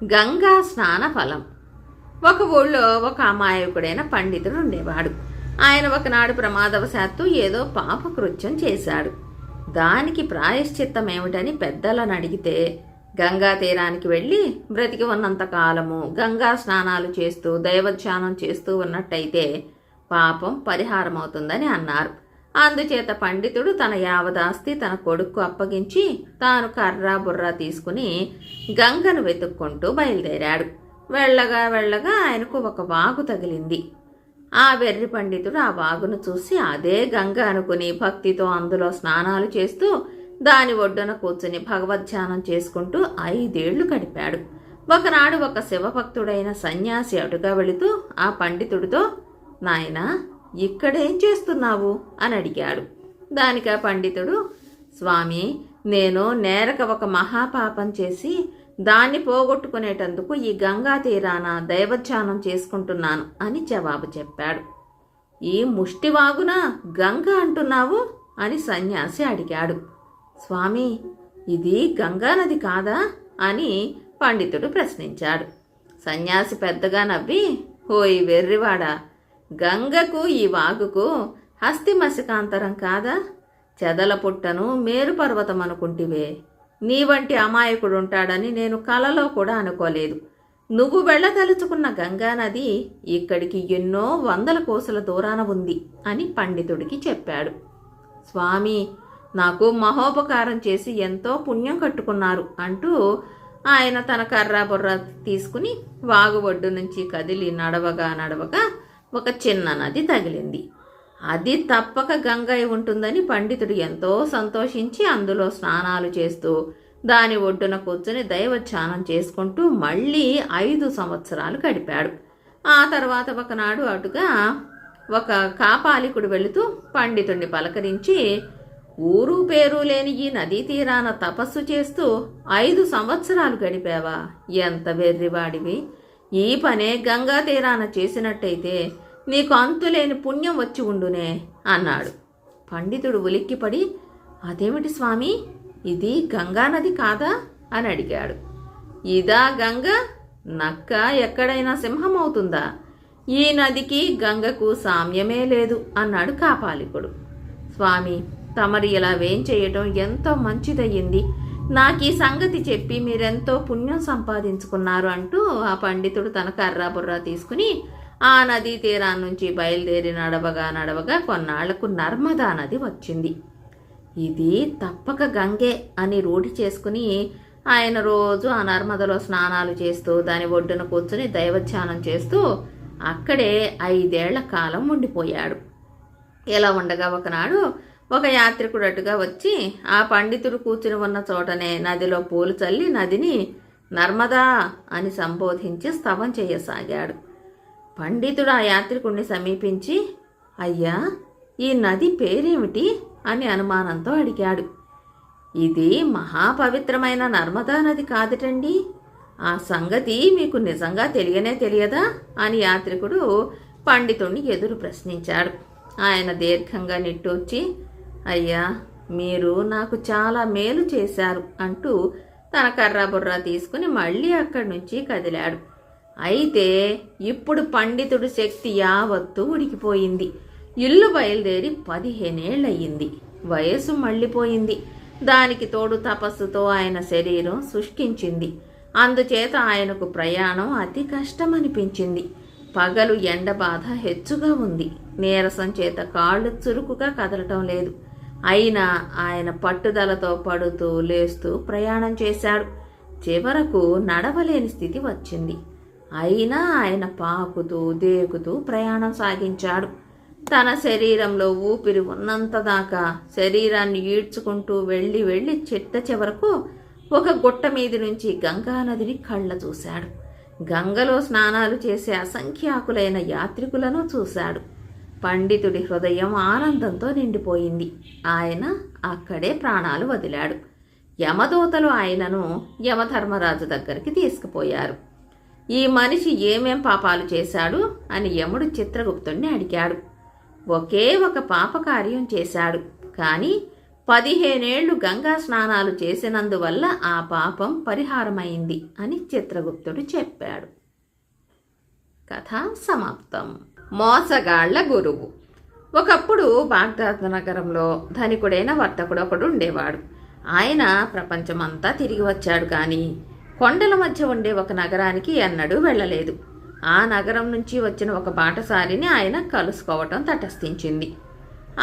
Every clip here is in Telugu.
గంగా స్నాన ఫలం. ఒక ఊళ్ళో ఒక అమాయకుడైన పండితుడు ఉండేవాడు. ఆయన ఒకనాడు ప్రమాదవశాత్తు ఏదో పాపకృత్యం చేశాడు. దానికి ప్రాయశ్చిత్తం ఏమిటని పెద్దలను అడిగితే, గంగా తీరానికి వెళ్ళి బ్రతికి ఉన్నంత కాలము గంగా స్నానాలు చేస్తూ దైవధ్యానం చేస్తూ ఉన్నట్టయితే పాపం పరిహారమవుతుందని అన్నారు. అందుచేత పండితుడు తన యావదాస్తి తన కొడుకు అప్పగించి తాను కర్ర బుర్ర తీసుకుని గంగను వెతుక్కుంటూ బయలుదేరాడు. వెళ్ళగా వెళ్ళగా ఆయనకు ఒక వాగు తగిలింది. ఆ వెర్రి పండితుడు ఆ వాగును చూసి అదే గంగ అనుకుని భక్తితో అందులో స్నానాలు చేస్తూ దాని ఒడ్డున కూర్చుని భగవద్ధ్యానం చేసుకుంటూ 5 ఏళ్లు గడిపాడు. ఒకనాడు ఒక శివభక్తుడైన సన్యాసి అటుగా వెళుతూ ఆ పండితుడితో, నాయనా, ఇక్కడేం చేస్తున్నావు అని అడిగాడు. దానికి ఆ పండితుడు, స్వామి, నేను నేరక ఒక మహాపాపం చేసి దాన్ని పోగొట్టుకునేటందుకు ఈ గంగా తీరాన దైవధ్యానం చేసుకుంటున్నాను అని జవాబు చెప్పాడు. ఈ ముష్టివాగున గంగ అంటున్నావు అని సన్యాసి అడిగాడు. స్వామి, ఇది గంగా నది కాదా అని పండితుడు ప్రశ్నించాడు. సన్యాసి పెద్దగా నవ్వి, ఓయ్ వెర్రివాడా, గంగకు ఈ వాగుకు హస్తిమసికాంతరం కాదా? చెదల పుట్టను మేరు పర్వతం అనుకుంటివే. నీ వంటి అమాయకుడుంటాడని నేను కలలో కూడా అనుకోలేదు. నువ్వు వెళ్ళదలుచుకున్న గంగానది ఇక్కడికి ఎన్నో 100 కోసుల దూరాన ఉంది అని పండితుడికి చెప్పాడు. స్వామి, నాకు మహోపకారం చేసి ఎంతో పుణ్యం కట్టుకున్నారు అంటూ ఆయన తన కర్ర బుర్ర తీసుకుని వాగు ఒడ్డు నుంచి కదిలి నడవగా నడవగా ఒక చిన్న నది తగిలింది. అది తప్పక గంగై ఉంటుందని పండితుడు ఎంతో సంతోషించి అందులో స్నానాలు చేస్తూ దాని ఒడ్డున కూర్చుని దైవధ్యానం చేసుకుంటూ మళ్ళీ 5 సంవత్సరాలు గడిపాడు. ఆ తర్వాత ఒకనాడు అటుగా ఒక కాపాలికుడు వెళుతూ పండితుడిని పలకరించి, ఊరు పేరు లేని ఈ నదీ తీరాన తపస్సు చేస్తూ 5 సంవత్సరాలు గడిపావా? ఎంత వెర్రివాడివి! ఈ పనే గంగా తీరాన చేసినట్టయితే నీకు అంతులేని పుణ్యం వచ్చి ఉండునే అన్నాడు. పండితుడు ఉలిక్కిపడి, అదేమిటి స్వామి, ఇది గంగానది కాదా అని అడిగాడు. ఇదా గంగ? నక్క ఎక్కడైనా సింహం అవుతుందా? ఈ నదికి గంగకు సామ్యమే లేదు అన్నాడు కాపాలికుడు. స్వామి, తమరి ఇలా వేంచేయటం ఎంతో మంచిదయ్యింది. నాకు ఈ సంగతి చెప్పి మీరెంతో పుణ్యం సంపాదించుకున్నారు అంటూ ఆ పండితుడు తన కర్ర బుర్ర తీసుకుని ఆ నదీ తీరాన్ని నుంచి బయలుదేరి నడవగా నడవగా కొన్నాళ్లకు నర్మదా నది వచ్చింది. ఇది తప్పక గంగే అని రూఢి చేసుకుని ఆయన రోజు ఆ నర్మదలో స్నానాలు చేస్తూ దాని ఒడ్డున కూర్చుని దైవధ్యానం చేస్తూ అక్కడే 5 ఏళ్ల కాలం ఉండిపోయాడు. ఇలా ఉండగా ఒకనాడు ఒక యాత్రికుడు అటుగా వచ్చి ఆ పండితుడు కూర్చుని ఉన్న చోటనే నదిలో పూలు చల్లి నదిని నర్మదా అని సంబోధించి స్తవం చేయసాగాడు. పండితుడు ఆ యాత్రికుడిని సమీపించి, అయ్యా, ఈ నది పేరేమిటి అని అనుమానంతో అడిగాడు. ఇది మహాపవిత్రమైన నర్మదా నది కాదటండి. ఆ సంగతి మీకు నిజంగా తెలియదా అని యాత్రికుడు పండితుడిని ఎదురు ప్రశ్నించాడు. ఆయన దీర్ఘంగా నిట్టూర్చి, అయ్యా, మీరు నాకు చాలా మేలు చేశారు అంటూ తన కర్ర బుర్ర తీసుకుని మళ్ళీ అక్కడి నుంచి కదిలాడు. అయితే ఇప్పుడు పండితుడి శక్తి యావత్తు ఉడికిపోయింది. ఇల్లు బయలుదేరి 15 ఏళ్ళయ్యింది. వయసు మళ్ళీపోయింది. దానికి తోడు తపస్సుతో ఆయన శరీరం శుష్కించింది. అందుచేత ఆయనకు ప్రయాణం అతి కష్టమనిపించింది. పగలు ఎండ బాధ హెచ్చుగా ఉంది. నీరసం చేత కాళ్ళు చురుకుగా కదలటం లేదు. అయినా ఆయన పట్టుదలతో పడుతూ లేస్తూ ప్రయాణం చేశాడు. చివరకు నడవలేని స్థితి వచ్చింది. అయినా ఆయన పాకుతూ దేకుతూ ప్రయాణం సాగించాడు. తన శరీరంలో ఊపిరి ఉన్నంతదాకా శరీరాన్ని ఈడ్చుకుంటూ వెళ్ళి చిట్ట చివరకు ఒక గుట్ట మీది నుంచి గంగానదిని కళ్ళ చూశాడు. గంగలో స్నానాలు చేసే అసంఖ్యాకులైన యాత్రికులను చూశాడు. పండితుడి హృదయం ఆనందంతో నిండిపోయింది. ఆయన అక్కడే ప్రాణాలు వదిలాడు. యమదూతలు ఆయనను యమధర్మరాజు దగ్గరికి తీసుకుపోయారు. ఈ మనిషి ఏమేం పాపాలు చేశాడు అని యముడు చిత్రగుప్తుణ్ణి అడిగాడు. ఒకే ఒక పాపకార్యం చేశాడు, కానీ 15 ఏళ్లు గంగా స్నానాలు చేసినందువల్ల ఆ పాపం పరిహారమైంది అని చిత్రగుప్తుడు చెప్పాడు. కథ సమాప్తం. మోసగాళ్ల గురువు. ఒకప్పుడు బాగ్దాద్ నగరంలో ధనికుడైన వర్తకుడు ఒకడు ఉండేవాడు. ఆయన ప్రపంచమంతా తిరిగి వచ్చాడు, కానీ కొండల మధ్య ఉండే ఒక నగరానికి ఎన్నడూ వెళ్ళలేదు. ఆ నగరం నుంచి వచ్చిన ఒక బాటసారిని ఆయన కలుసుకోవటం తటస్థించింది.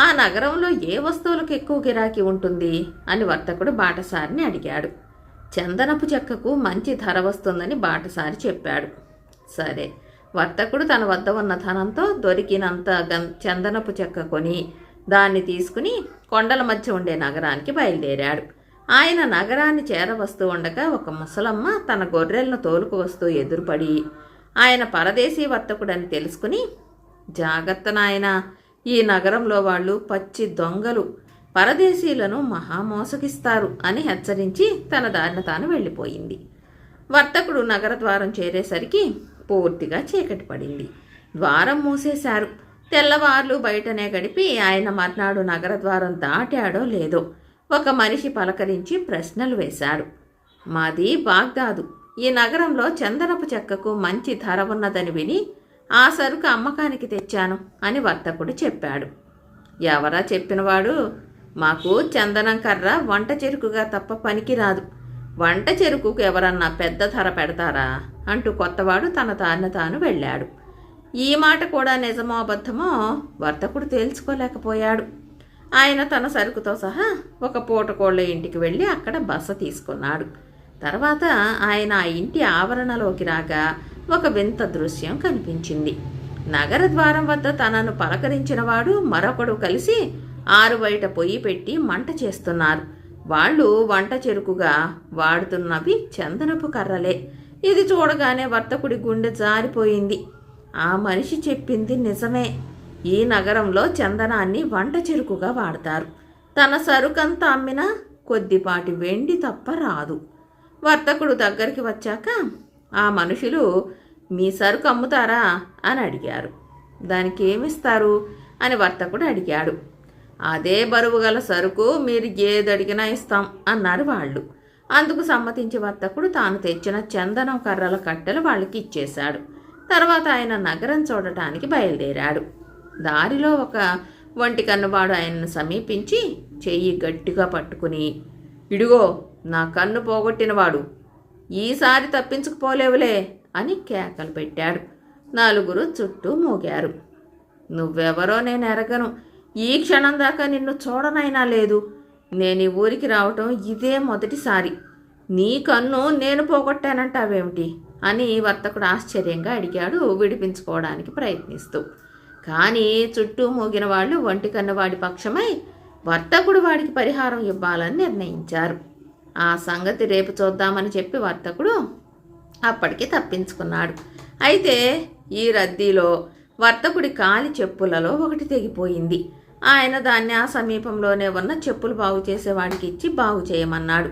ఆ నగరంలో ఏ వస్తువులకు ఎక్కువ గిరాకీ ఉంటుంది అని వర్తకుడు బాటసారిని అడిగాడు. చందనపు చెక్కకు మంచి ధర వస్తుందని బాటసారి చెప్పాడు. సరే, వర్తకుడు తన వద్ద ఉన్న ధనంతో దొరికినంత చందనపు చెక్క కొని దాన్ని తీసుకుని కొండల మధ్య ఉండే నగరానికి బయలుదేరాడు. ఆయన నగరాన్ని చేరవస్తూ ఉండగా ఒక ముసలమ్మ తన గొర్రెలను తోలుకు వస్తూ ఎదురుపడి ఆయన పరదేశీ వర్తకుడని తెలుసుకుని, జాగ్రత్త నాయనా, ఈ నగరంలో వాళ్ళు పచ్చి దొంగలు, పరదేశీలను మహామోసగిస్తారు అని హెచ్చరించి తన దారిన తాను వెళ్ళిపోయింది. వర్తకుడు నగర ద్వారం చేరేసరికి పూర్తిగా చీకటి పడింది. ద్వారం మూసేశారు. తెల్లవార్లు బయటనే గడిపి ఆయన మర్నాడు నగర ద్వారం దాటాడో లేదో ఒక మనిషి పలకరించి ప్రశ్నలు వేశాడు. మాది బాగ్దాదు. ఈ నగరంలో చందనపు చెక్కకు మంచి ధర ఉన్నదని విని ఆ సరుకు అమ్మకానికి తెచ్చాను అని వర్తకుడు చెప్పాడు. ఎవరా చెప్పినవాడు? మాకు చందనం కర్ర వంట చెరుకుగా తప్ప పనికిరాదు. వంట చెరుకుకు ఎవరన్నా పెద్ద ధర పెడతారా అంటూ కొత్తవాడు తన దారిన తాను వెళ్ళాడు. ఈ మాట కూడా నిజమో అబద్ధమో వర్తకుడు తేల్చుకోలేకపోయాడు. ఆయన తన సరుకుతో సహా ఒక పూటకోళ్ల ఇంటికి వెళ్ళి అక్కడ బస తీసుకున్నాడు. తర్వాత ఆయన ఆ ఇంటి ఆవరణలోకి రాగా ఒక వింత దృశ్యం కనిపించింది. నగర ద్వారం వద్ద తనను పలకరించినవాడు మరొకడు కలిసి ఆరు బయట పొయ్యి పెట్టి మంట చేస్తున్నారు. వాళ్ళు వంట చెరుకుగా వాడుతున్నవి చందనపు కర్రలే. ఇది చూడగానే వర్తకుడి గుండె జారిపోయింది. ఆ మనిషి చెప్పింది నిజమే. ఈ నగరంలో చందనాన్ని వంట చెరుకుగా వాడతారు. తన సరుకంతా అమ్మినా కొద్దిపాటి వెండి తప్ప రాదు. వర్తకుడు దగ్గరికి వచ్చాక ఆ మనుషులు, మీ సరుకు అమ్ముతారా అని అడిగారు. దానికి ఏమిస్తారు అని వర్తకుడు అడిగాడు. అదే బరువు గల సరుకు మీరు ఏదడిగినా ఇస్తాం అన్నారు వాళ్ళు. అందుకు సమ్మతించి వర్తకుడు తాను తెచ్చిన చందనం కర్రల కట్టెలు వాళ్ళకి ఇచ్చేశాడు. తర్వాత ఆయన నగరం చూడటానికి బయలుదేరాడు. దారిలో ఒక ఒంటి కన్నువాడు ఆయనను సమీపించి చెయ్యి గట్టిగా పట్టుకుని, ఇడుగో నా కన్ను పోగొట్టినవాడు, ఈసారి తప్పించుకుపోలేవులే అని కేకలు పెట్టాడు. నలుగురు చుట్టూ మోగారు. నువ్వెవరో నేను ఎరగను. ఈ క్షణం దాకా నిన్ను చూడనైనా లేదు. నేను ఈ ఊరికి రావటం ఇదే మొదటిసారి. నీ కన్ను నేను పోగొట్టానంటావేమిటి అని వర్తకుడు ఆశ్చర్యంగా అడిగాడు, విడిపించుకోవడానికి ప్రయత్నిస్తూ. కానీ చుట్టూ మోగిన వాళ్ళు ఒంటి కన్నువాడి పక్షమై వర్తకుడు వాడికి పరిహారం ఇవ్వాలని నిర్ణయించారు. ఆ సంగతి రేపు చూద్దామని చెప్పి వర్తకుడు అప్పటికి తప్పించుకున్నాడు. అయితే ఈ రద్దీలో వర్తకుడి కాలి చెప్పులలో ఒకటి తెగిపోయింది. ఆయన దాన్ని ఆ సమీపంలోనే ఉన్న చెప్పులు బాగు చేసేవాడికి ఇచ్చి బాగు చేయమన్నాడు.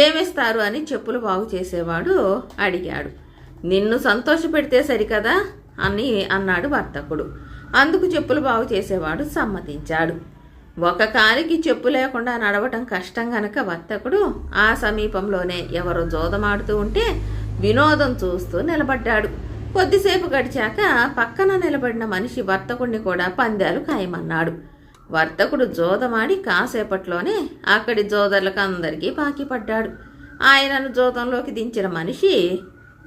ఏమిస్తారు అని చెప్పులు బాగు చేసేవాడు అడిగాడు. నిన్ను సంతోషపెడితే సరికదా అని అన్నాడు వర్తకుడు. అందుకు చెప్పులు బాగు చేసేవాడు సమ్మతించాడు. ఒక కాలికి చెప్పు లేకుండా నడవటం కష్టం గనక వర్తకుడు ఆ సమీపంలోనే ఎవరో జోదమాడుతూ ఉంటే వినోదం చూస్తూ నిలబడ్డాడు. కొద్దిసేపు గడిచాక పక్కన నిలబడిన మనిషి వర్తకుడిని కూడా పందాలు ఖాయమన్నాడు. వర్తకుడు జోదమాడి కాసేపట్లోనే అక్కడి జోదర్లకు అందరికీ బాకీ పడ్డాడు. ఆయనను జోదంలోకి దించిన మనిషి,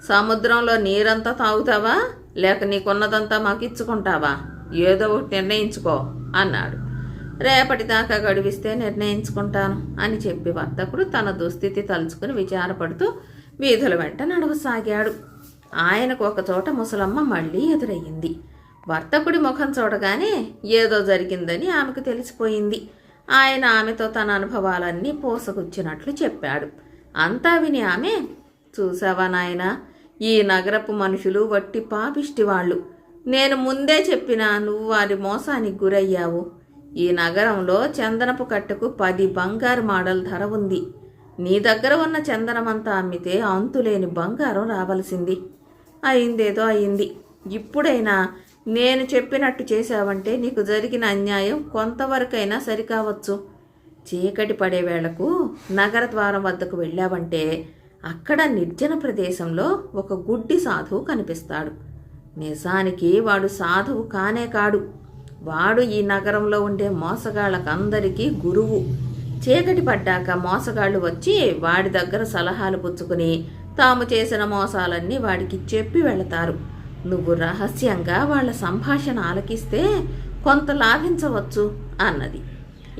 సముద్రంలో నీరంతా తాగుతావా లేక నీకున్నదంతా మాకు ఇచ్చుకుంటావా, ఏదో ఒకటి నిర్ణయించుకో అన్నాడు. రేపటిదాకా గడివిస్తే నిర్ణయించుకుంటాను అని చెప్పి వర్తకుడు తన దుస్థితి తలుచుకుని విచారపడుతూ వీధుల వెంట నడవసాగాడు. ఆయనకు ఒకచోట ముసలమ్మ మళ్ళీ ఎదురయ్యింది. వర్తకుడి ముఖం చూడగానే ఏదో జరిగిందని ఆమెకు తెలిసిపోయింది. ఆయన ఆమెతో తన అనుభవాలన్నీ పోసగుచ్చినట్లు చెప్పాడు. అంతా విని ఆమె, చూసావా నాయనా, ఈ నగరపు మనుషులు వట్టి పాపిష్టి వాళ్ళు. నేను ముందే చెప్పినా నువ్వు వారి మోసానికి గురయ్యావు. ఈ నగరంలో చందనపు కట్టకు 10 బంగారు మోడల్ ధర ఉంది. నీ దగ్గర ఉన్న చందనమంతా అమ్మితే అంతులేని బంగారం రావలసింది. అయిందేదో అయింది. ఇప్పుడైనా నేను చెప్పినట్టు చేశావంటే నీకు జరిగిన అన్యాయం కొంతవరకైనా సరికావచ్చు. చీకటి పడే వేళకు నగర ద్వారం వద్దకు వెళ్ళావంటే అక్కడ నిర్జన ప్రదేశంలో ఒక గుడ్డి సాధువు కనిపిస్తాడు. నిజానికి వాడు సాధువు కానే కాడు. వాడు ఈ నగరంలో ఉండే మోసగాళ్ళకందరికీ గురువు. చీకటి పడ్డాక మోసగాళ్ళు వచ్చి వాడి దగ్గర సలహాలు పుచ్చుకుని తాము చేసిన మోసాలన్నీ వాడికి చెప్పి వెళతారు. నువ్వు రహస్యంగా వాళ్ళ సంభాషణ ఆలకిస్తే కొంత లాభించవచ్చు అన్నది.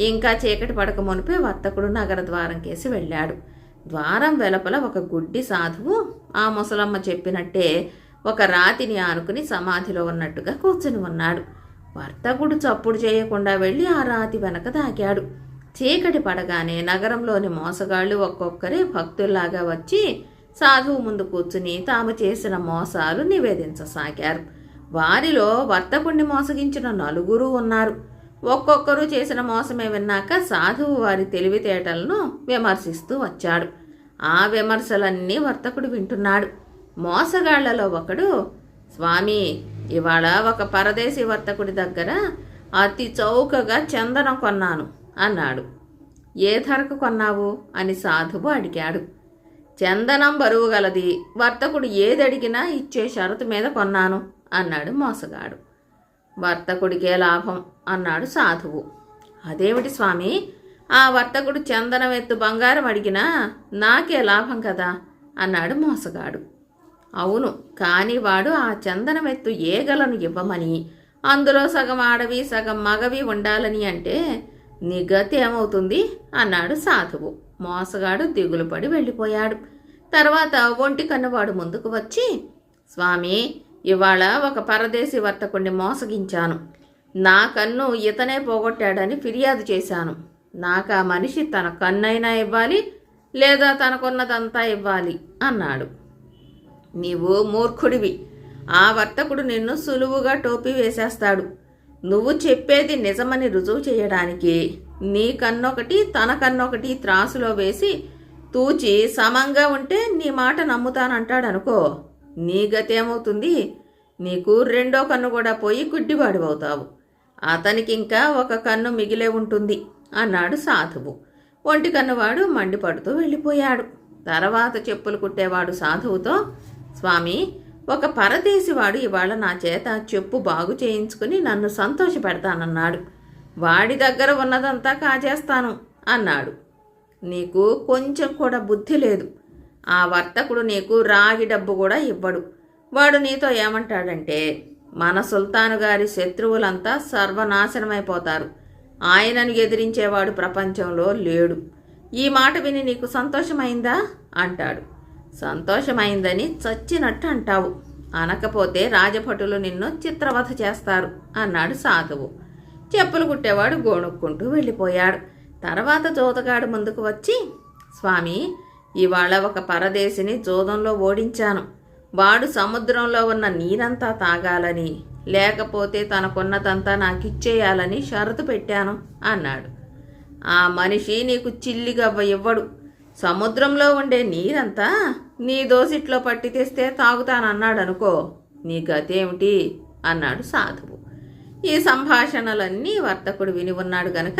ఇంకా చీకటి పడక మునిపే వర్తకుడు నగర ద్వారం కేసి వెళ్ళాడు. ద్వారం వెలుపల ఒక గుడ్డి సాధువు ఆ ముసలమ్మ చెప్పినట్టే ఒక రాతిని ఆనుకుని సమాధిలో ఉన్నట్టుగా కూర్చుని ఉన్నాడు. వర్తకుడు చప్పుడు చేయకుండా వెళ్ళి ఆ రాతి వెనక దాగాడు. చీకటి పడగానే నగరంలోని మోసగాళ్ళు ఒక్కొక్కరే భక్తుల్లాగా వచ్చి సాధువు ముందు కూర్చుని తాము చేసిన మోసాలు నివేదించసాగారు. వారిలో వర్తకుడిని మోసగించిన 4 ఉన్నారు. ఒక్కొక్కరు చేసిన మోసమే విన్నాక సాధువు వారి తెలివితేటలను విమర్శిస్తూ వచ్చాడు. ఆ విమర్శలన్నీ వర్తకుడు వింటున్నాడు. మోసగాళ్లలో ఒకడు, స్వామి, ఇవాళ ఒక పరదేశీ వర్తకుడి దగ్గర అతి చౌకగా చందనం కొన్నాను అన్నాడు. ఏ ధరకు కొన్నావు అని సాధువు అడిగాడు. చందనం బరువు గలది, వర్తకుడు ఏదడిగినా ఇచ్చే షరతు మీద కొన్నాను అన్నాడు మోసగాడు. వర్తకుడికే లాభం అన్నాడు సాధువు. అదేమిటి స్వామి, ఆ వర్తకుడు చందనం ఎత్తు బంగారం అడిగినా నాకే లాభం కదా అన్నాడు మోసగాడు. అవును, కానీ వాడు ఆ చందనం ఎత్తు ఏగలను ఇవ్వమని, అందులో సగం ఆడవి సగం మగవి ఉండాలని అంటే నీ గతి ఏమవుతుంది అన్నాడు సాధువు. మోసగాడు దిగులు పడి వెళ్ళిపోయాడు. తర్వాత ఒంటి కన్నువాడు ముందుకు వచ్చి, స్వామి, ఇవాళ ఒక పరదేశీ వర్తకుడిని మోసగించాను. నా కన్ను ఇతనే పోగొట్టాడని ఫిర్యాదు చేశాను. నాకు ఆ మనిషి తన కన్నైనా ఇవ్వాలి, లేదా తనకున్నదంతా ఇవ్వాలి అన్నాడు. నీవు మూర్ఖుడివి. ఆ వర్తకుడు నిన్ను సులువుగా టోపీ వేసేస్తాడు. నువ్వు చెప్పేది నిజమని రుజువు చేయడానికి నీ కన్నొకటి తన కన్నొకటి త్రాసులో వేసి తూచి సమంగా ఉంటే నీ మాట నమ్ముతానంటాడనుకో, నీ గతి ఏమవుతుంది? నీకు 2వ కన్ను కూడా పోయి గుడ్డివాడివవుతావు. అతనికి ఇంకా ఒక కన్ను మిగిలే ఉంటుంది అన్నాడు సాధువు. ఒంటి కన్నువాడు మండిపడుతూ వెళ్ళిపోయాడు. తర్వాత చెప్పులు కుట్టేవాడు సాధువుతో, స్వామి, ఒక పరదేశివాడు ఇవాళ నా చేత చెప్పు బాగు చేయించుకుని నన్ను సంతోషపెడతానన్నాడు. వాడి దగ్గర ఉన్నదంతా కాజేస్తాను అన్నాడు. నీకు కొంచెం కూడా బుద్ధి లేదు. ఆ వర్తకుడు నీకు రాగి డబ్బు కూడా ఇవ్వడు. వాడు నీతో ఏమంటాడంటే, మన సుల్తాను గారి శత్రువులంతా సర్వనాశనమైపోతారు, ఆయనను ఎదిరించేవాడు ప్రపంచంలో లేడు. ఈ మాట విని నీకు సంతోషమైందా అంటాడు. సంతోషమైందని చచ్చినట్టు అంటావు. అనకపోతే రాజభటులు నిన్ను చిత్రవధ చేస్తారు అన్నాడు సాధువు. చెప్పులు కుట్టేవాడు గోణుక్కుంటూ వెళ్ళిపోయాడు. తర్వాత జోతగాడు ముందుకు వచ్చి, స్వామి, ఇవాళ ఒక పరదేశిని జోదంలో ఓడించాను. వాడు సముద్రంలో ఉన్న నీరంతా తాగాలని, లేకపోతే తనకున్నదంతా నాకిచ్చేయాలని షరతు పెట్టాను అన్నాడు. ఆ మనిషి నీకు చిల్లిగవ్వ ఇవ్వడు. సముద్రంలో ఉండే నీరంతా నీ దోసిట్లో పట్టి తెస్తే తాగుతానన్నాడనుకో, నీ గతేమిటి అన్నాడు సాధువు. ఈ సంభాషణలన్నీ వర్తకుడు విని ఉన్నాడు గనక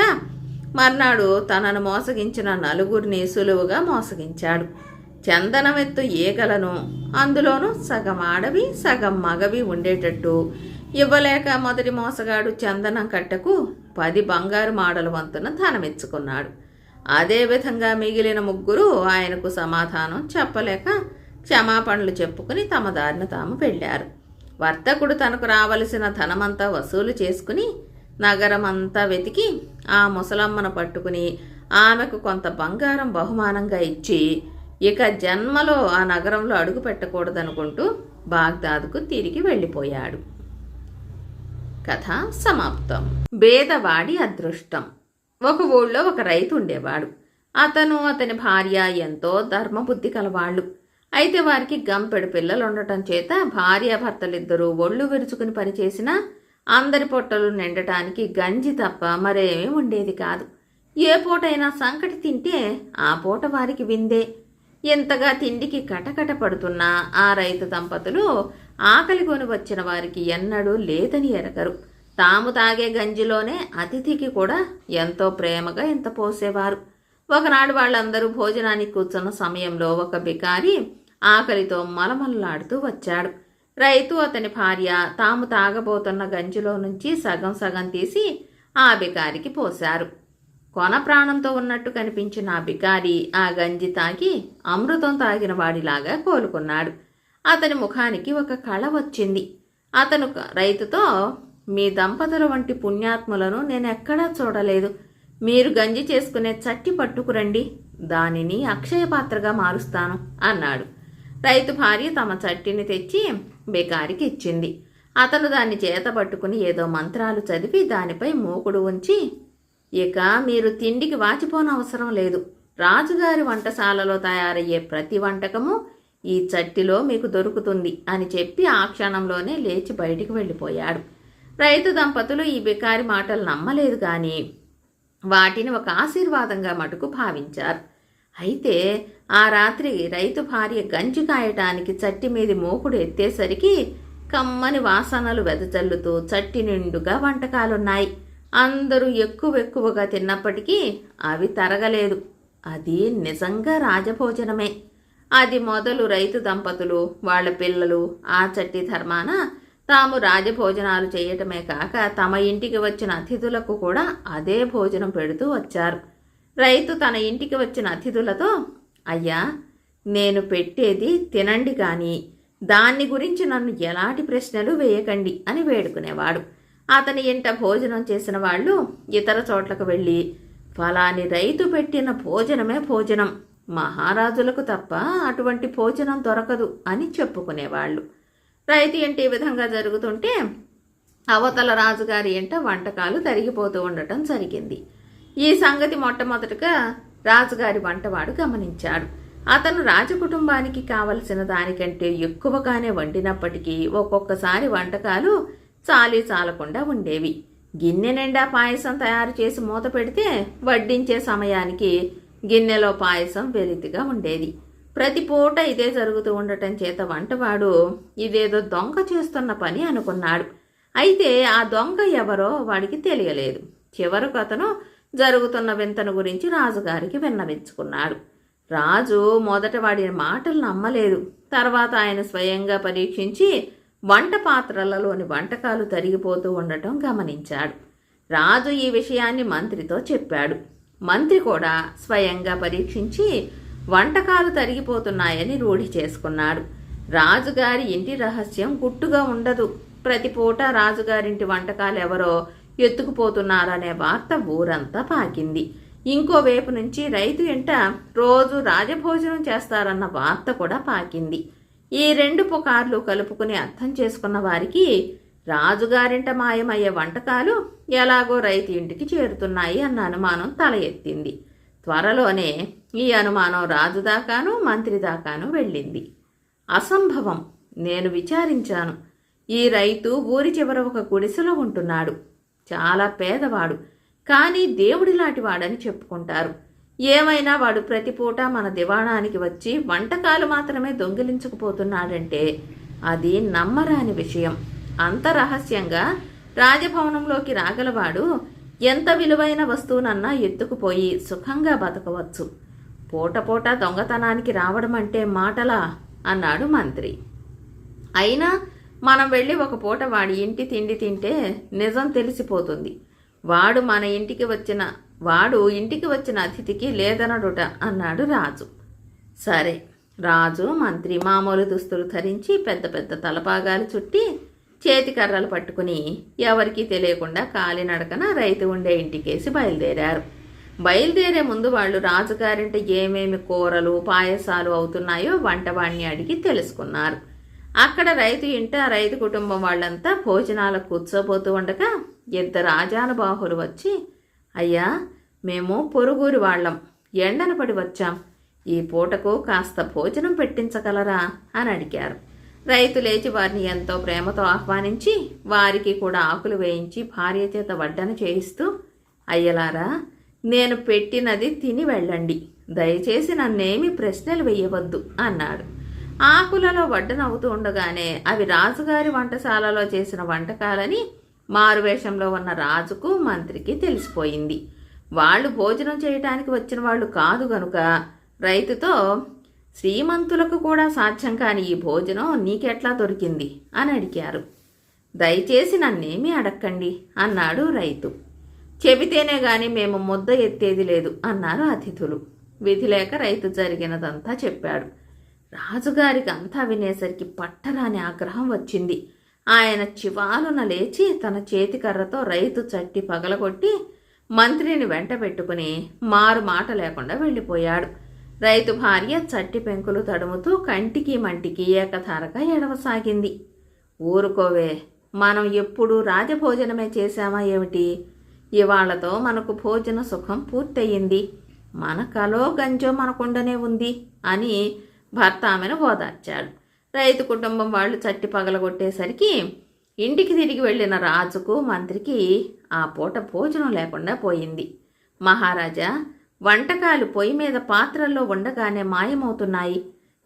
మర్నాడు తనను మోసగించిన 4 సులువుగా మోసగించాడు. చందనమెత్తు ఏగలను, అందులోనూ సగం ఆడవి సగం మగవి ఉండేటట్టు ఇవ్వలేక మొదటి మోసగాడు చందనం కట్టకు 10 బంగారు మాడల వంతున ధనమెచ్చుకున్నాడు. అదేవిధంగా మిగిలిన 3 ఆయనకు సమాధానం చెప్పలేక క్షమాపణలు చెప్పుకుని తమ దారిన తాము వెళ్ళారు. వర్తకుడు తనకు రావలసిన ధనమంతా వసూలు చేసుకుని నగరమంతా వెతికి ఆ ముసలమ్మను పట్టుకుని ఆమెకు కొంత బంగారం బహుమానంగా ఇచ్చి ఇక జన్మలో ఆ నగరంలో అడుగు పెట్టకూడదనుకుంటూ బాగ్దాదుకు తిరిగి వెళ్ళిపోయాడు. కథ సమాప్తం. బేదవాడి అదృష్టం. ఒక ఊళ్ళో ఒక రైతు ఉండేవాడు. అతను అతని భార్య ఎంతో ధర్మబుద్ధి కలవాళ్ళు. అయితే వారికి గంపెడు పిల్లలు ఉండటం చేత భార్యాభర్తలిద్దరూ ఒళ్ళు విరుచుకుని పనిచేసినా అందరి పొట్టలు నిండటానికి గంజి తప్ప మరేమీ ఉండేది కాదు. ఏ పూటైనా సంకటి తింటే ఆ పూట వారికి విందే. ఎంతగా తిండికి కటకట పడుతున్నా ఆ రైతు దంపతులు ఆకలి కొని వచ్చిన వారికి ఎన్నడూ లేదని ఎరగరు. తాము తాగే గంజిలోనే అతిథికి కూడా ఎంతో ప్రేమగా ఇంత పోసేవారు. ఒకనాడు వాళ్ళందరూ భోజనానికి కూర్చున్న సమయంలో ఒక బికారి ఆకలితో మలమల్లాడుతూ వచ్చాడు. రైతు, అతని భార్య తాము తాగబోతున్న గంజిలో నుంచి సగం సగం తీసి ఆ బికారికి పోశారు. కొన ప్రాణంతో ఉన్నట్టు కనిపించిన ఆ బికారి ఆ గంజి తాగి అమృతం తాగిన వాడిలాగా కోలుకున్నాడు. అతని ముఖానికి ఒక కళ వచ్చింది. అతను రైతుతో, మీ దంపతుల వంటి పుణ్యాత్ములను నేనెక్కడా చూడలేదు. మీరు గంజి చేసుకునే చట్టి పట్టుకురండి, దానిని అక్షయ పాత్రగా మారుస్తాను అన్నాడు. రైతు భార్య తమ చట్టిని తెచ్చి బికారికి ఇచ్చింది. అతను దాన్ని చేత పట్టుకుని ఏదో మంత్రాలు చదివి దానిపై మూకుడు ఉంచి, ఇక మీరు తిండికి వాచిపోనవసరం లేదు. రాజుగారి వంటశాలలో తయారయ్యే ప్రతి వంటకము ఈ చట్టిలో మీకు దొరుకుతుంది అని చెప్పి ఆ క్షణంలోనే లేచి బయటికి వెళ్ళిపోయాడు. రైతు దంపతులు ఈ బికారి మాటలు నమ్మలేదు కానీ వాటిని ఒక ఆశీర్వాదంగా మటుకు భావించారు. అయితే ఆ రాత్రి రైతు భార్య గంజి కాయటానికి చట్టి మీది మూకుడు ఎత్తేసరికి కమ్మని వాసనలు వెదజల్లుతూ చట్టి నిండుగా వంటకాలున్నాయి. అందరూ ఎక్కువగా తిన్నప్పటికీ అవి తరగలేదు. అది నిజంగా రాజభోజనమే. అది మొదలు రైతు దంపతులు, వాళ్ళ పిల్లలు ఆ చట్టి ధర్మాన తాము రాజభోజనాలు చేయటమే కాక తమ ఇంటికి వచ్చిన అతిథులకు కూడా అదే భోజనం పెడుతూ వచ్చారు. రైతు తన ఇంటికి వచ్చిన అతిథులతో, అయ్యా, నేను పెట్టేది తినండి కానీ దాన్ని గురించి నన్ను ఎలాంటి ప్రశ్నలు వేయకండి అని వేడుకునేవాడు. అతని ఇంట భోజనం చేసిన వాళ్ళు ఇతర చోట్లకు వెళ్ళి, ఫలాని రైతు పెట్టిన భోజనమే భోజనం, మహారాజులకు తప్ప అటువంటి భోజనం దొరకదు అని చెప్పుకునేవాళ్ళు. రైతు ఇంట ఈ విధంగా జరుగుతుంటే అవతల రాజుగారి ఇంట వంటకాలు తరిగిపోతూ ఉండటం జరిగింది. ఈ సంగతి మొట్టమొదటగా రాజుగారి వంటవాడు గమనించాడు. అతను రాజకుటుంబానికి కావలసిన దానికంటే ఎక్కువగానే వండినప్పటికీ ఒక్కొక్కసారి వంటకాలు చాలకుండా ఉండేవి. గిన్నె నిండా పాయసం తయారు చేసి మూత పెడితే వడ్డించే సమయానికి గిన్నెలో పాయసం వెలితిగా ఉండేది. ప్రతి పూట ఇదే జరుగుతూ ఉండటం చేత వంటవాడు ఇదేదో దొంగ చేస్తున్న పని అనుకున్నాడు. అయితే ఆ దొంగ ఎవరో వాడికి తెలియలేదు. చివరకు అతను జరుగుతున్న వింతను గురించి రాజుగారికి విన్నవించుకున్నాడు. రాజు మొదట వాడి మాటలు నమ్మలేదు. తర్వాత ఆయన స్వయంగా పరీక్షించి వంట పాత్రలలోని వంటకాలు తరిగిపోతూ ఉండటం గమనించాడు. రాజు ఈ విషయాన్ని మంత్రితో చెప్పాడు. మంత్రి కూడా స్వయంగా పరీక్షించి వంటకాలు తరిగిపోతున్నాయని రూఢి చేసుకున్నాడు. రాజుగారి ఇంటి రహస్యం గుట్టుగా ఉండదు. ప్రతి పూట రాజుగారింటి వంటకాలు ఎవరో ఎత్తుకుపోతున్నారనే వార్త ఊరంతా పాకింది. ఇంకోవైపు నుంచి రైతు ఇంట రోజు రాజభోజనం చేస్తారన్న వార్త కూడా పాకింది. ఈ రెండు పుకార్లు కలుపుకుని అర్థం చేసుకున్న వారికి రాజుగారింట మాయమయ్యే వంటకాలు ఎలాగో రైతు ఇంటికి చేరుతున్నాయి అన్న అనుమానం తల ఎత్తింది. త్వరలోనే ఈ అనుమానం రాజు దాకాను మంత్రి దాకాను వెళ్ళింది. అసంభవం, నేను విచారించాను. ఈ రైతు ఊరి చివర ఒక గుడిసెలో ఉంటున్నాడు. చాలా పేదవాడు, కానీ దేవుడిలాంటి వాడని చెప్పుకుంటారు. ఏమైనా వాడు ప్రతిపూట మన దివాణానికి వచ్చి వంటకాలు మాత్రమే దొంగిలించుకుపోతున్నాడంటే అది నమ్మరాని విషయం. అంత రహస్యంగా రాజభవనంలోకి రాగలవాడు ఎంత విలువైన వస్తువునన్నా ఎత్తుకుపోయి సుఖంగా బతకవచ్చు. పూట దొంగతనానికి రావడం అంటే మాటలా అన్నాడు మంత్రి. అయినా మనం వెళ్ళి ఒక పూట వాడి ఇంటి తిండి తింటే నిజం తెలిసిపోతుంది. వాడు ఇంటికి వచ్చిన అతిథికి లేదనడుట అన్నాడు రాజు. సరే, రాజు మంత్రి మామూలు దుస్తులు ధరించి పెద్ద పెద్ద తలపాగాలు చుట్టి చేతి కర్రలు పట్టుకుని ఎవరికీ తెలియకుండా కాలినడకన రైతు ఉండే ఇంటికేసి బయలుదేరారు. బయలుదేరే ముందు వాళ్ళు రాజుగారింట ఏమేమి కూరలు పాయసాలు అవుతున్నాయో వంటవాణ్ణి అడిగి తెలుసుకున్నారు. అక్కడ రైతు ఇంట రైతు కుటుంబం వాళ్ళంతా భోజనాలకు కూర్చోబోతూ ఉండగా ఇద్దరు రాజానుబాహులు వచ్చి, అయ్యా, మేము పొరుగురు వాళ్ళం, ఎండన పడి వచ్చాం, ఈ పూటకు కాస్త భోజనం పెట్టించగలరా అని అడిగారు. రైతు లేచి వారిని ఎంతో ప్రేమతో ఆహ్వానించి వారికి కూడా ఆకులు వేయించి భార్య చేత వడ్డన చేయిస్తూ, అయ్యలారా, నేను పెట్టినది తిని వెళ్ళండి, దయచేసి నన్నేమి ప్రశ్నలు వేయవద్దు అన్నాడు. ఆకులలో వడ్డనవుతూ ఉండగానే అవి రాజుగారి వంటశాలలో చేసిన వంటకాలని మారువేషంలో ఉన్న రాజుకు మంత్రికి తెలిసిపోయింది. వాళ్ళు భోజనం చేయటానికి వచ్చిన వాళ్ళు కాదు గనుక రైతుతో, శ్రీమంతులకు కూడా సాధ్యం కాని ఈ భోజనం నీకెట్లా దొరికింది అని అడిగారు. దయచేసి నన్నేమీ అడక్కండి అన్నాడు రైతు. చెబితేనే గాని మేము ముద్ద ఎత్తేది లేదు అన్నారు అతిథులు. విధి లేక రైతు జరిగినదంతా చెప్పాడు. రాజుగారికి అంతా వినేసరికి పట్టరాని ఆగ్రహం వచ్చింది. ఆయన చివాలున లేచి తన చేతికర్రతో రైతు చట్టి పగలగొట్టి మంత్రిని వెంట పెట్టుకుని మారు మాట లేకుండా వెళ్ళిపోయాడు. రైతు భార్య చట్టి పెంకులు తడుముతూ కంటికి మంటికి ఏకధారగా ఎడవసాగింది. ఊరుకోవే, మనం ఎప్పుడూ రాజభోజనమే చేశామా ఏమిటి? ఇవాళ్లతో మనకు భోజన సుఖం పూర్తయింది. మన కలో గంజో మనకుండనే ఉంది అని భర్త ఆమెను ఓదార్చాడు. రైతు కుటుంబం వాళ్ళు చట్టి పగలగొట్టేసరికి ఇంటికి తిరిగి వెళ్ళిన రాజుకు మంత్రికి ఆ పూట భోజనం లేకుండా పోయింది. మహారాజా, వంటకాలు పొయ్యి మీద పాత్రల్లో ఉండగానే మాయమవుతున్నాయి.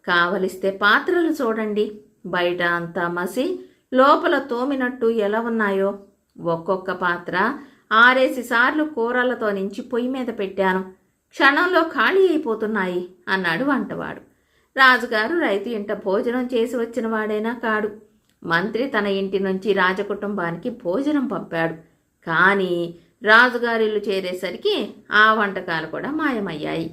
కావలిస్తే పాత్రలు చూడండి. బయట అంతా మసి, లోపల తోమినట్టు ఎలా ఉన్నాయో. ఒక్కొక్క పాత్ర 6 సార్లు కూరలతో నించి పొయ్యి మీద పెట్టాను. క్షణంలో ఖాళీ అయిపోతున్నాయి అన్నాడు వంటవాడు. రాజుగారు రైతు ఇంట భోజనం చేసి వచ్చిన వాడైనా కాడు. మంత్రి తన ఇంటి నుంచి రాజకుటుంబానికి భోజనం పంపాడు. కానీ రాజుగారిల్లు చేరేసరికి ఆ వంటకాలు కూడా మాయమయ్యాయి.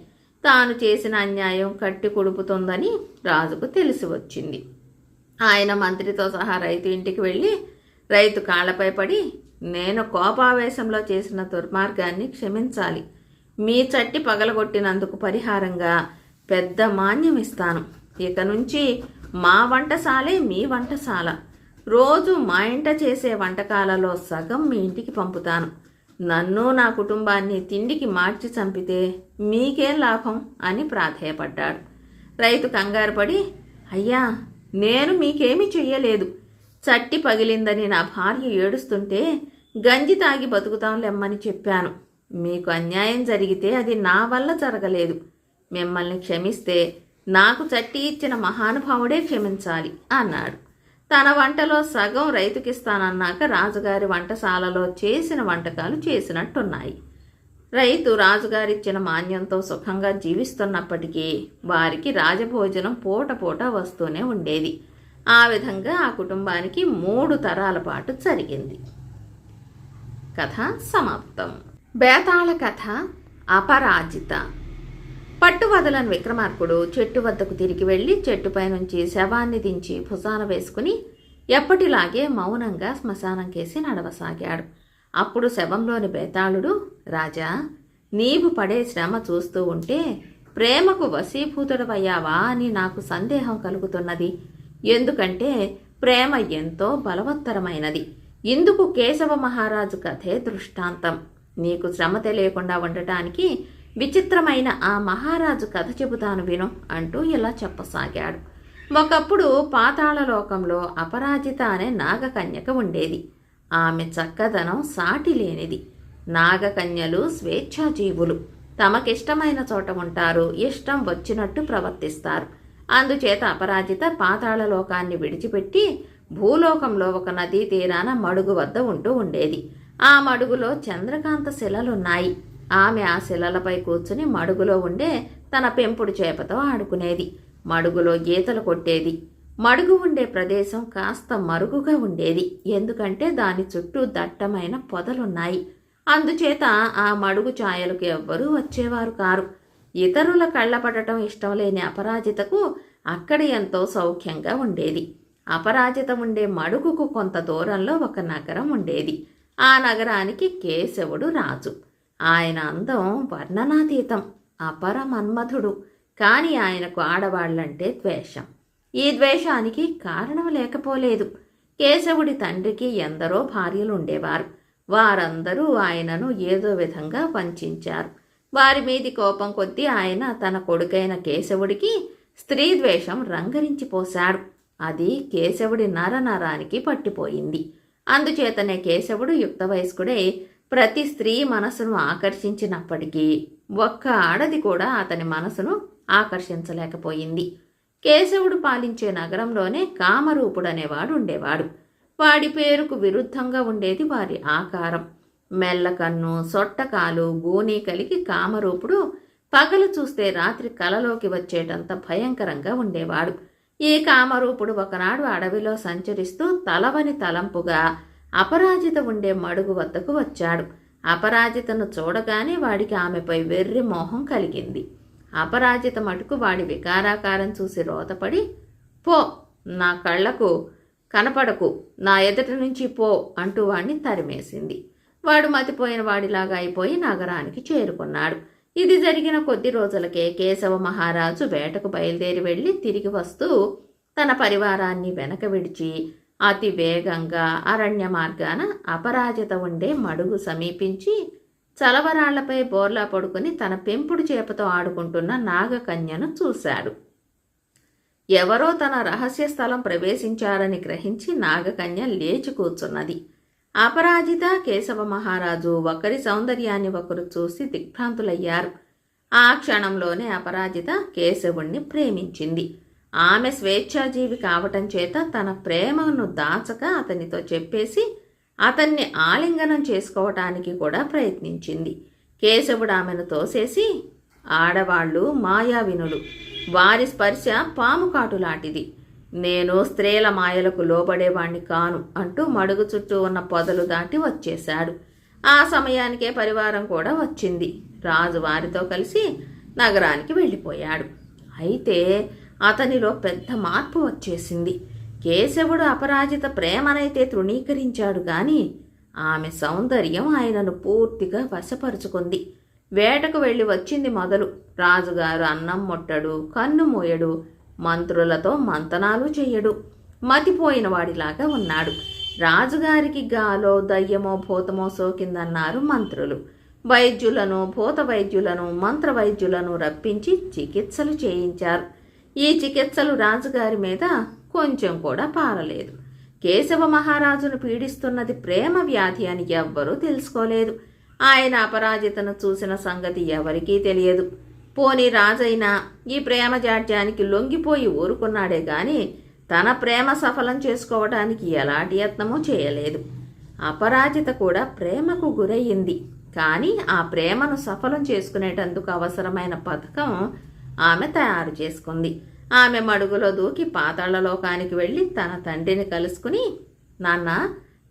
తాను చేసిన అన్యాయం కట్టి కుడుపుతుందని రాజుకు తెలిసి వచ్చింది. ఆయన మంత్రితో సహా రైతు ఇంటికి వెళ్ళి రైతు కాళ్లపై పడి, నేను కోపావేశంలో చేసిన దుర్మార్గాన్ని క్షమించాలి. మీ చట్టి పగలగొట్టినందుకు పరిహారంగా పెద్ద మాన్యం ఇస్తాను. ఇక నుంచి మా వంటశాలే మీ వంటశాల. రోజు మా ఇంట చేసే వంటకాలలో సగం మీ ఇంటికి పంపుతాను. నన్ను నా కుటుంబాన్ని తిండికి మార్చి చంపితే మీకేం లాభం అని ప్రాధేయపడ్డాడు. రైతు కంగారు పడి, అయ్యా, నేను మీకేమీ చెయ్యలేదు. చట్టి పగిలిందని నా భార్య ఏడుస్తుంటే గంజి తాగి బతుకుతాంలెమ్మని చెప్పాను. మీకు అన్యాయం జరిగితే అది నా వల్ల జరగలేదు. మిమ్మల్ని క్షమిస్తే నాకు చట్టి ఇచ్చిన మహానుభావుడే క్షమించాలి అన్నాడు. తన వంటలో సగం రైతుకిస్తానన్నాక రాజుగారి వంటశాలలో చేసిన వంటకాలు చేసినట్టున్నాయి. రైతు రాజుగారిచ్చిన మాన్యంతో సుఖంగా జీవిస్తున్నప్పటికీ వారికి రాజభోజనం పూట పూట వస్తూనే ఉండేది. ఆ విధంగా ఆ కుటుంబానికి 3 తరాల పాటు జరిగింది. కథ సమాప్తం. బేతాళ కథ అపరాజిత. పట్టు వదలని విక్రమార్కుడు చెట్టు వద్దకు తిరిగి వెళ్ళి చెట్టుపై నుంచి శవాన్ని దించి భుజాన వేసుకుని ఎప్పటిలాగే మౌనంగా శ్మశానం కేసి నడవసాగాడు. అప్పుడు శవంలోని బేతాళుడు, రాజా, నీవు పడే శ్రమ చూస్తూ ఉంటే ప్రేమకు వశీభూతుడవయ్యావా అని నాకు సందేహం కలుగుతున్నది. ఎందుకంటే ప్రేమ ఎంతో బలవత్తరమైనది. ఇందుకు కేశవ మహారాజు కథే దృష్టాంతం. నీకు శ్రమ తెలియకుండా ఉండటానికి విచిత్రమైన ఆ మహారాజు కథ చెబుతాను విను అంటూ ఇలా చెప్పసాగాడు. ఒకప్పుడు పాతాళలోకంలో అపరాజిత అనే నాగకన్యక ఉండేది. ఆమె చక్కదనం సాటి లేనిది. నాగకన్యలు స్వేచ్ఛాజీవులు. తమకిష్టమైన చోట ఉంటారు, ఇష్టం వచ్చినట్టు ప్రవర్తిస్తారు. అందుచేత అపరాజిత పాతాళలోకాన్ని విడిచిపెట్టి భూలోకంలో ఒక నదీ తీరాన మడుగు వద్ద ఉంటూ ఉండేది. ఆ మడుగులో చంద్రకాంత శిలలున్నాయి. ఆమె ఆ శిలలపై కూర్చుని మడుగులో ఉండే తన పెంపుడు చేపతో ఆడుకునేది. మడుగులో గీతలు కొట్టేది. మడుగు ఉండే ప్రదేశం కాస్త మరుగుగా ఉండేది. ఎందుకంటే దాని చుట్టూ దట్టమైన పొదలున్నాయి. అందుచేత ఆ మడుగు ఛాయలకు ఎవ్వరూ వచ్చేవారు కారు. ఇతరుల కళ్ళపడటం ఇష్టం లేని అపరాజితకు అక్కడ ఎంతో సౌఖ్యంగా ఉండేది. అపరాజిత ఉండే మడుగుకు కొంత దూరంలో ఒక నగరం ఉండేది. ఆ నగరానికి కేశవుడు రాజు. ఆయన అందం వర్ణనాతీతం. అపర మన్మధుడు. కాని ఆయనకు ఆడవాళ్లంటే ద్వేషం. ఈ ద్వేషానికి కారణం లేకపోలేదు. కేశవుడి తండ్రికి ఎందరో భార్యలు ఉండేవారు. వారందరూ ఆయనను ఏదో విధంగా వంచారు. వారి మీది కోపం కొద్దీ ఆయన తన కొడుకైన కేశవుడికి స్త్రీ ద్వేషం రంగరించిపోశాడు. అది కేశవుడి నరనరానికి పట్టిపోయింది. అందుచేతనే కేశవుడు యుక్త వయస్కుడై ప్రతి స్త్రీ మనసును ఆకర్షించినప్పటికీ ఒక్క ఆడది కూడా అతని మనసును ఆకర్షించలేకపోయింది. కేశవుడు పాలించే నగరంలోనే కామరూపుడనేవాడు ఉండేవాడు. వాడి పేరుకు విరుద్ధంగా ఉండేది వారి ఆకారం. మెల్లకన్ను, సొట్టకాలు, గూనీ కలిగి కామరూపుడు పగలు చూస్తే రాత్రి కలలోకి వచ్చేటంత భయంకరంగా ఉండేవాడు. ఈ కామరూపుడు ఒకనాడు అడవిలో సంచరిస్తూ తలవని తలంపుగా అపరాజిత ఉండే మడుగు వద్దకు వచ్చాడు. అపరాజితను చూడగానే వాడికి ఆమెపై వెర్రి మోహం కలిగింది. అపరాజిత మటుకు వాడి వికారాకారం చూసి రోతపడి, పో, నా కళ్లకు కనపడకు, నా ఎదుటి నుంచి పో అంటూ వాడిని తరిమేసింది. వాడు మతిపోయిన వాడిలాగా అయిపోయి నగరానికి చేరుకున్నాడు. ఇది జరిగిన కొద్ది రోజులకే కేశవ మహారాజు వేటకు బయలుదేరి వెళ్ళి తిరిగి వస్తూ తన పరివారాన్ని వెనక విడిచి అతి వేగంగా అరణ్య మార్గాన అపరాజిత ఉండే మడుగు సమీపించి చలవరాళ్లపై బోర్లా పడుకుని తన పెంపుడు చేపతో ఆడుకుంటున్న నాగకన్యను చూశాడు. ఎవరో తన రహస్య స్థలం ప్రవేశించారని గ్రహించి నాగకన్య లేచి కూర్చున్నది. అపరాజిత, కేశవ మహారాజు ఒకరి సౌందర్యాన్ని ఒకరు చూసి దిగ్భ్రాంతులయ్యారు. ఆ క్షణంలోనే అపరాజిత కేశవుణ్ణి ప్రేమించింది. ఆమె స్వేచ్ఛాజీవి కావటం చేత తన ప్రేమను దాచక అతనితో చెప్పేసి అతన్ని ఆలింగనం చేసుకోవటానికి కూడా ప్రయత్నించింది. కేశవుడు ఆమెను తోసేసి, ఆడవాళ్లు మాయావినులు, వారి స్పర్శ పాము కాటులాంటిది, నేను స్త్రీల మాయలకు లోబడేవాణ్ణి కాను అంటూ మడుగు చుట్టూ ఉన్న పొదలు దాటి వచ్చేశాడు. ఆ సమయానికే పరివారం కూడా వచ్చింది. రాజు వారితో కలిసి నగరానికి వెళ్ళిపోయాడు. అయితే అతనిలో పెద్ద మార్పు వచ్చేసింది. కేశవుడు అపరాజిత ప్రేమనైతే తృణీకరించాడు గాని ఆమె సౌందర్యం ఆయనను పూర్తిగా వశపరుచుకుంది. వేటకు వెళ్ళి వచ్చింది మొదలు రాజుగారు అన్నం ముట్టడు, కన్ను మూయడు, మంత్రులతో మంతనాలు చెయ్యడు, మతిపోయిన వాడిలాగా ఉన్నాడు. రాజుగారికి గాలో దయ్యమో భూతమో సోకిందన్నారు మంత్రులు. వైద్యులను, భూత వైద్యులను, మంత్ర వైద్యులను రప్పించి చికిత్సలు చేయించారు. ఈ చికిత్సలు రాజుగారి మీద కొంచెం కూడా పారలేదు. కేశవ మహారాజును పీడిస్తున్నది ప్రేమ వ్యాధి అని ఎవ్వరూ తెలుసుకోలేదు. ఆయన అపరాజితను చూసిన సంగతి ఎవరికీ తెలియదు. పోనీ రాజైనా ఈ ప్రేమ జాడ్యానికి లొంగిపోయి ఊరుకున్నాడే గాని తన ప్రేమ సఫలం చేసుకోవడానికి ఎలాంటి యత్నమూ చేయలేదు. అపరాజిత కూడా ప్రేమకు గురయ్యింది. కానీ ఆ ప్రేమను సఫలం చేసుకునేటందుకు అవసరమైన పథకం ఆమె తయారు చేసుకుంది. ఆమె మడుగులో దూకి పాతాళలోకానికి వెళ్ళి తన తండ్రిని కలుసుకుని, నాన్న,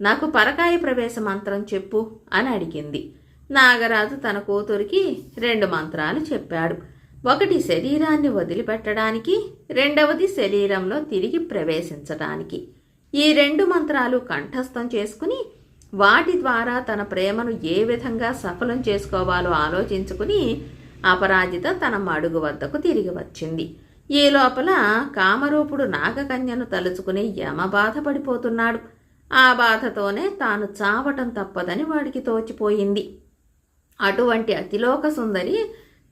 నాకు పరకాయ ప్రవేశ మంత్రం చెప్పు అని అడిగింది. నాగరాజు తన కూతురికి 2 మంత్రాలు చెప్పాడు. ఒకటి శరీరాన్ని వదిలిపెట్టడానికి, రెండవది శరీరంలో తిరిగి ప్రవేశించడానికి. ఈ 2 మంత్రాలు కంఠస్థం చేసుకుని వాటి ద్వారా తన ప్రేమను ఏ విధంగా సఫలం చేసుకోవాలో ఆలోచించుకుని అపరాజిత తన మడుగు వద్దకు తిరిగి వచ్చింది. ఈ లోపల కామరూపుడు నాగకన్యను తలుచుకుని యమబాధపడిపోతున్నాడు. ఆ బాధతోనే తాను చావటం తప్పదని వాడికి తోచిపోయింది. అటువంటి అతిలోక సుందరి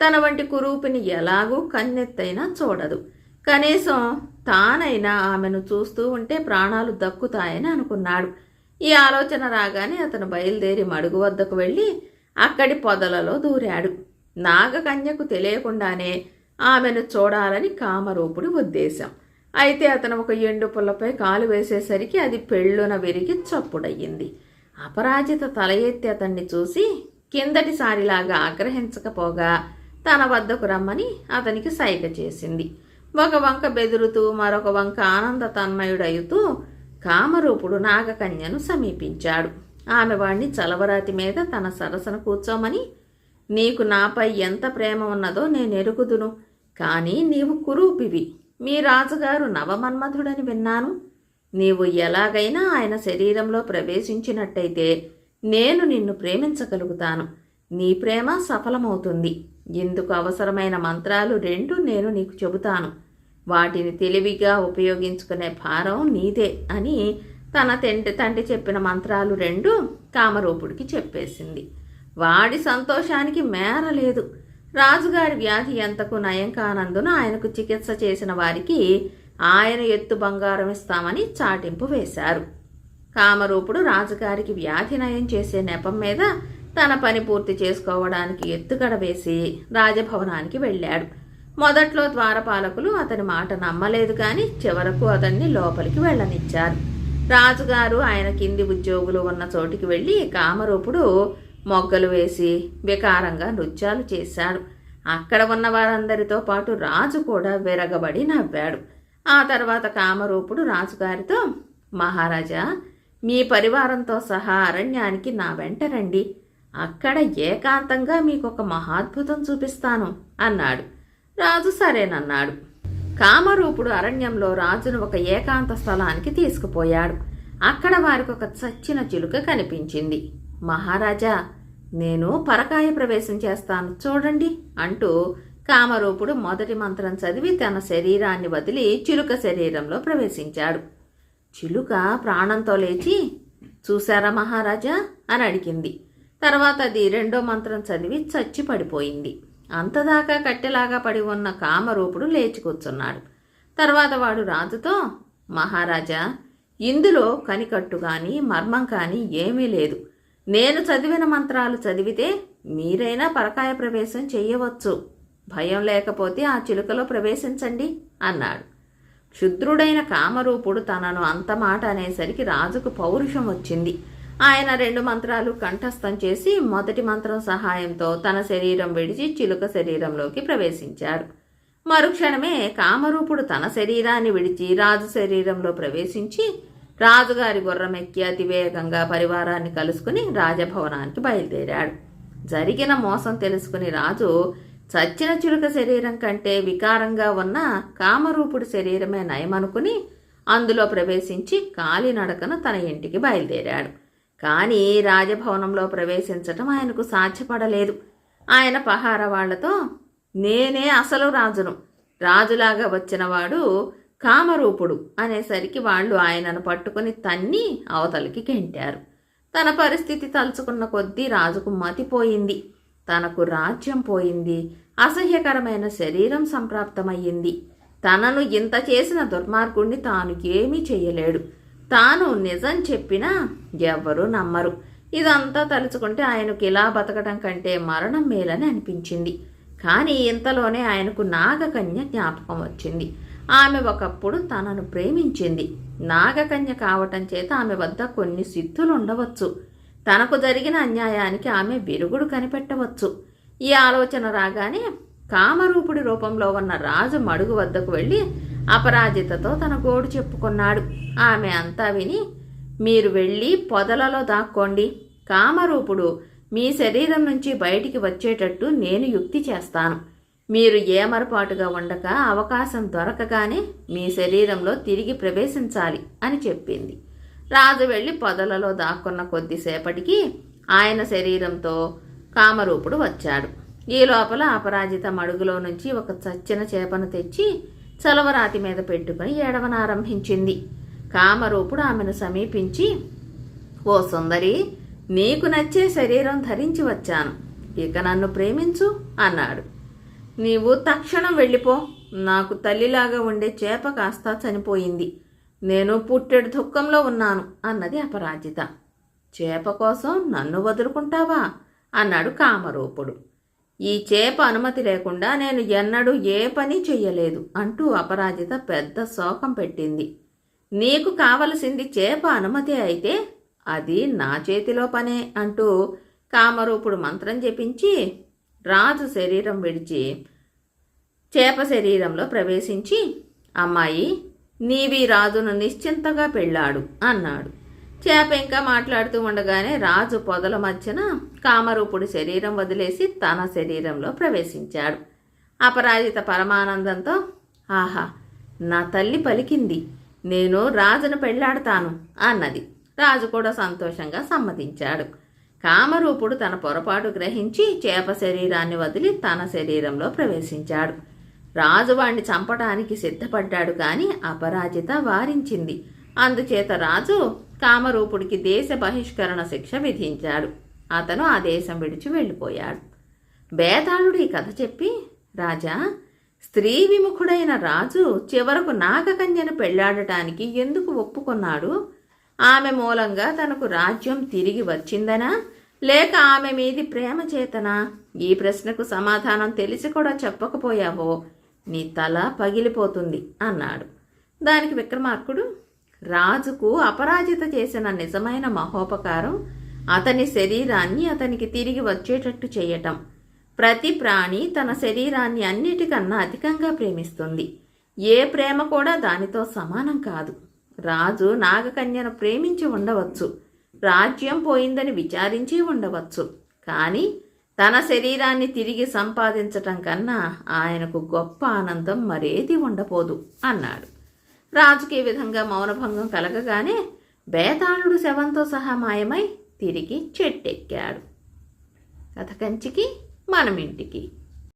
తన వంటి కురూపిని ఎలాగూ కన్నెత్తైనా చూడదు. కనీసం తానైనా ఆమెను చూస్తూ ఉంటే ప్రాణాలు దక్కుతాయని అనుకున్నాడు. ఈ ఆలోచన రాగానే అతను బయలుదేరి మడుగు వద్దకు వెళ్ళి అక్కడి పొదలలో దూరాడు. నాగకన్యకు తెలియకుండానే ఆమెను చూడాలని కామరూపుడి ఉద్దేశం. అయితే అతను ఒక ఎండు పుల్లపై కాలు వేసేసరికి అది పెళ్ళున విరిగి చప్పుడయ్యింది. అపరాజిత తల ఎత్తి అతన్ని చూసి కిందటిసారిలాగా ఆగ్రహించకపోగా తన వద్దకు రమ్మని అతనికి సైగ చేసింది. ఒక వంక బెదురుతూ మరొక వంక ఆనంద తన్మయుడయుతూ కామరూపుడు నాగకన్యను సమీపించాడు. ఆమె వాణ్ణి చలవరాతి మీద తన సరసన కూర్చోమని, నీకు నాపై ఎంత ప్రేమ ఉన్నదో నేనెరుగుదును, కానీ నీవు కురూపివి, మీ రాజుగారు నవమన్మధుడని విన్నాను. నీవు ఎలాగైనా ఆయన శరీరంలో ప్రవేశించినట్టయితే నేను నిన్ను ప్రేమించగలుగుతాను. నీ ప్రేమ సఫలమవుతుంది. ఇందుకు అవసరమైన మంత్రాలు 2 నేను నీకు చెబుతాను. వాటిని తెలివిగా ఉపయోగించుకునే భారం నీదే అని తన తండ్రి చెప్పిన మంత్రాలు 2 కామరూపుడికి చెప్పేసింది. వాడి సంతోషానికి మేరలేదు. రాజుగారి వ్యాధి ఎంతకు నయం కానందున ఆయనకు చికిత్స చేసిన వారికి ఆయన ఎత్తు బంగారం ఇస్తామని చాటింపు వేశారు. కామరూపుడు రాజుగారికి వ్యాధి నయం చేసే నెపం మీద తన పని పూర్తి చేసుకోవడానికి ఎత్తుగడ వేసి రాజభవనానికి వెళ్ళాడు. మొదట్లో ద్వారపాలకులు అతని మాట నమ్మలేదు కానీ చివరకు అతన్ని లోపలికి వెళ్ళనిచ్చారు. రాజుగారు ఆయన కింది ఉద్యోగులు ఉన్న చోటికి వెళ్ళి కామరూపుడు మొగ్గలు వేసి వికారంగా నృత్యాలు చేశాడు. అక్కడ ఉన్న వారందరితో పాటు రాజు కూడా విరగబడి నవ్వాడు. ఆ తర్వాత కామరూపుడు రాజుగారితో, మహారాజా, మీ పరివారంతో సహా అరణ్యానికి నా వెంట రండి. అక్కడ ఏకాంతంగా మీకొక మహాద్భుతం చూపిస్తాను అన్నాడు. రాజు సరేనన్నాడు. కామరూపుడు అరణ్యంలో రాజును ఒక ఏకాంత స్థలానికి తీసుకుపోయాడు. అక్కడ వారికి ఒక చచ్చిన చిలుక కనిపించింది. మహారాజా, నేను పరకాయ ప్రవేశం చేస్తాను చూడండి అంటూ కామరూపుడు మొదటి మంత్రం చదివి తన శరీరాన్ని వదిలి చిలుక శరీరంలో ప్రవేశించాడు. చిలుక ప్రాణంతో లేచి, చూశారా మహారాజా అని అడిగింది. తర్వాత అది రెండో మంత్రం చదివి చచ్చి పడిపోయింది. అంతదాకా కట్టెలాగా పడి ఉన్న కామరూపుడు లేచి కూర్చున్నాడు. తర్వాత వాడు రాజుతో, మహారాజా, ఇందులో కనికట్టు కానీ మర్మం కానీ ఏమీ లేదు. నేను చదివిన మంత్రాలు చదివితే మీరైనా పరకాయ ప్రవేశం చెయ్యవచ్చు. భయం లేకపోతే ఆ చిలుకలో ప్రవేశించండి అన్నాడు. క్షుద్రుడైన కామరూపుడు తనను అంత మాట అనేసరికి రాజుకు పౌరుషం వచ్చింది. ఆయన రెండు మంత్రాలు కంఠస్థం చేసి మొదటి మంత్రం సహాయంతో తన శరీరం విడిచి చిలుక శరీరంలోకి ప్రవేశించాడు. మరుక్షణమే కామరూపుడు తన శరీరాన్ని విడిచి రాజు శరీరంలో ప్రవేశించి రాజుగారి గుర్రమెక్కి అతివేగంగా పరివారాన్ని కలుసుకుని రాజభవనానికి బయలుదేరాడు. జరిగిన మోసం తెలుసుకుని రాజు చచ్చిన చిలుక శరీరం కంటే వికారంగా ఉన్న కామరూపుడి శరీరమే నయమనుకుని అందులో ప్రవేశించి కాలినడకన తన ఇంటికి బయలుదేరాడు. కానీ రాజభవనంలో ప్రవేశించటం ఆయనకు సాధ్యపడలేదు. ఆయన పహార వాళ్లతో, నేనే అసలు రాజును, రాజులాగా వచ్చినవాడు కామరూపుడు అనేసరికి వాళ్ళు ఆయనను పట్టుకుని తన్ని అవతలికి గెంటారు. తన పరిస్థితి తలుచుకున్న కొద్దీ రాజుకు మతిపోయింది. తనకు రాజ్యం పోయింది. అసహ్యకరమైన శరీరం సంప్రాప్తమయ్యింది. తనను ఇంత చేసిన దుర్మార్గుణ్ణి తాను ఏమీ చెయ్యలేడు. తాను నిజం చెప్పినా ఎవ్వరూ నమ్మరు. ఇదంతా తలుచుకుంటే ఆయనకు ఇలా బతకడం కంటే మరణం మేలని అనిపించింది. కానీ ఇంతలోనే ఆయనకు నాగకన్య జ్ఞాపకం వచ్చింది. ఆమె ఒకప్పుడు తనను ప్రేమించింది. నాగకన్య కావటం చేత ఆమె వద్ద కొన్ని సిద్ధులు ఉండవచ్చు. తనకు జరిగిన అన్యాయానికి ఆమె విరుగుడు కనిపెట్టవచ్చు. ఈ ఆలోచన రాగానే కామరూపుడి రూపంలో ఉన్న రాజు మడుగు వద్దకు వెళ్ళి అపరాజితతో తన గోడు చెప్పుకున్నాడు. ఆమె అంతా విని, మీరు వెళ్ళి పొదలలో దాక్కోండి. కామరూపుడు మీ శరీరం నుంచి బయటికి వచ్చేటట్టు నేను యుక్తి చేస్తాను. మీరు ఏమరపాటుగా ఉండక అవకాశం దొరకగానే మీ శరీరంలో తిరిగి ప్రవేశించాలి అని చెప్పింది. రాజు వెళ్ళి పొదలలో దాక్కున్న కొద్దిసేపటికి ఆయన శరీరంతో కామరూపుడు వచ్చాడు. ఈ లోపల అపరాజిత మడుగులో నుంచి ఒక చచ్చిన చేపను తెచ్చి చలవరాతి మీద పెట్టుకుని ఏడవనారంభించింది. కామరూపుడు ఆమెను సమీపించి, ఓ సుందరి, నీకు నచ్చే శరీరం ధరించి వచ్చాను. ఇక నన్ను ప్రేమించు అన్నాడు. నీవు తక్షణం వెళ్ళిపో. నాకు తల్లిలాగా ఉండే చేప కాస్త చనిపోయింది. నేను పుట్టెడు దుఃఖంలో ఉన్నాను అన్నది అపరాజిత. చేప కోసం నన్ను వదులుకుంటావా అన్నాడు కామరూపుడు. ఈ చేప అనుమతి లేకుండా నేను ఎన్నడూ ఏ పని చెయ్యలేదు అంటూ అపరాజిత పెద్ద శోకం పెట్టింది. నీకు కావలసింది చేప అనుమతి అయితే అది నా చేతిలో పనే అంటూ కామరూపుడు మంత్రం జపించి రాజు శరీరం విడిచి చేప శరీరంలో ప్రవేశించి, అమ్మాయి, నీవి రాజును నిశ్చింతగా పెళ్ళాడు అన్నాడు. చేప ఇంకా మాట్లాడుతూ ఉండగానే రాజు పొదల మధ్యన కామరూపుడి శరీరం వదిలేసి తన శరీరంలో ప్రవేశించాడు. అపరాజిత పరమానందంతో, ఆహా, నా తల్లి పలికింది, నేను రాజును పెళ్ళాడతాను అన్నది. రాజు కూడా సంతోషంగా సమ్మతించాడు. కామరూపుడు తన పొరపాటు గ్రహించి చేప శరీరాన్ని వదిలి తన శరీరంలో ప్రవేశించాడు. రాజు వాణ్ణి చంపటానికి సిద్ధపడ్డాడు. కానీ అపరాజిత వారించింది. అందుచేత రాజు కామరూపుడికి దేశ బహిష్కరణ శిక్ష విధించాడు. అతను ఆ దేశం విడిచి వెళ్ళిపోయాడు. బేతాళుడు ఈ కథ చెప్పి, రాజా, స్త్రీ విముఖుడైన రాజు చివరకు నాగకన్యను పెళ్లాడటానికి ఎందుకు ఒప్పుకున్నాడు? ఆమె మూలంగా తనకు రాజ్యం తిరిగి వచ్చిందనా, లేక ఆమె మీది ప్రేమ చేతనా? ఈ ప్రశ్నకు సమాధానం తెలిసి కూడా చెప్పకపోయావో నీ తల పగిలిపోతుంది అన్నాడు. దానికి విక్రమార్కుడు, రాజుకు అపరాజిత చేసిన నిజమైన మహోపకారం అతని శరీరాన్ని అతనికి తిరిగి వచ్చేటట్టు చేయటం. ప్రతి ప్రాణి తన శరీరాన్ని అన్నిటికన్నా అధికంగా ప్రేమిస్తుంది. ఏ ప్రేమ కూడా దానితో సమానం కాదు. రాజు నాగకన్యను ప్రేమించి ఉండవచ్చు, రాజ్యం పోయిందని విచారించి ఉండవచ్చు, కానీ తన శరీరాన్ని తిరిగి సంపాదించటం కన్నా ఆయనకు గొప్ప ఆనందం మరేది ఉండబోదు అన్నాడు. రాజుకి ఈ విధంగా మౌనభంగం కలగగానే బేతాళుడు శవంతో సహా మాయమై తిరిగి చెట్టెక్కాడు. కథ కంచికి మనమింటికి.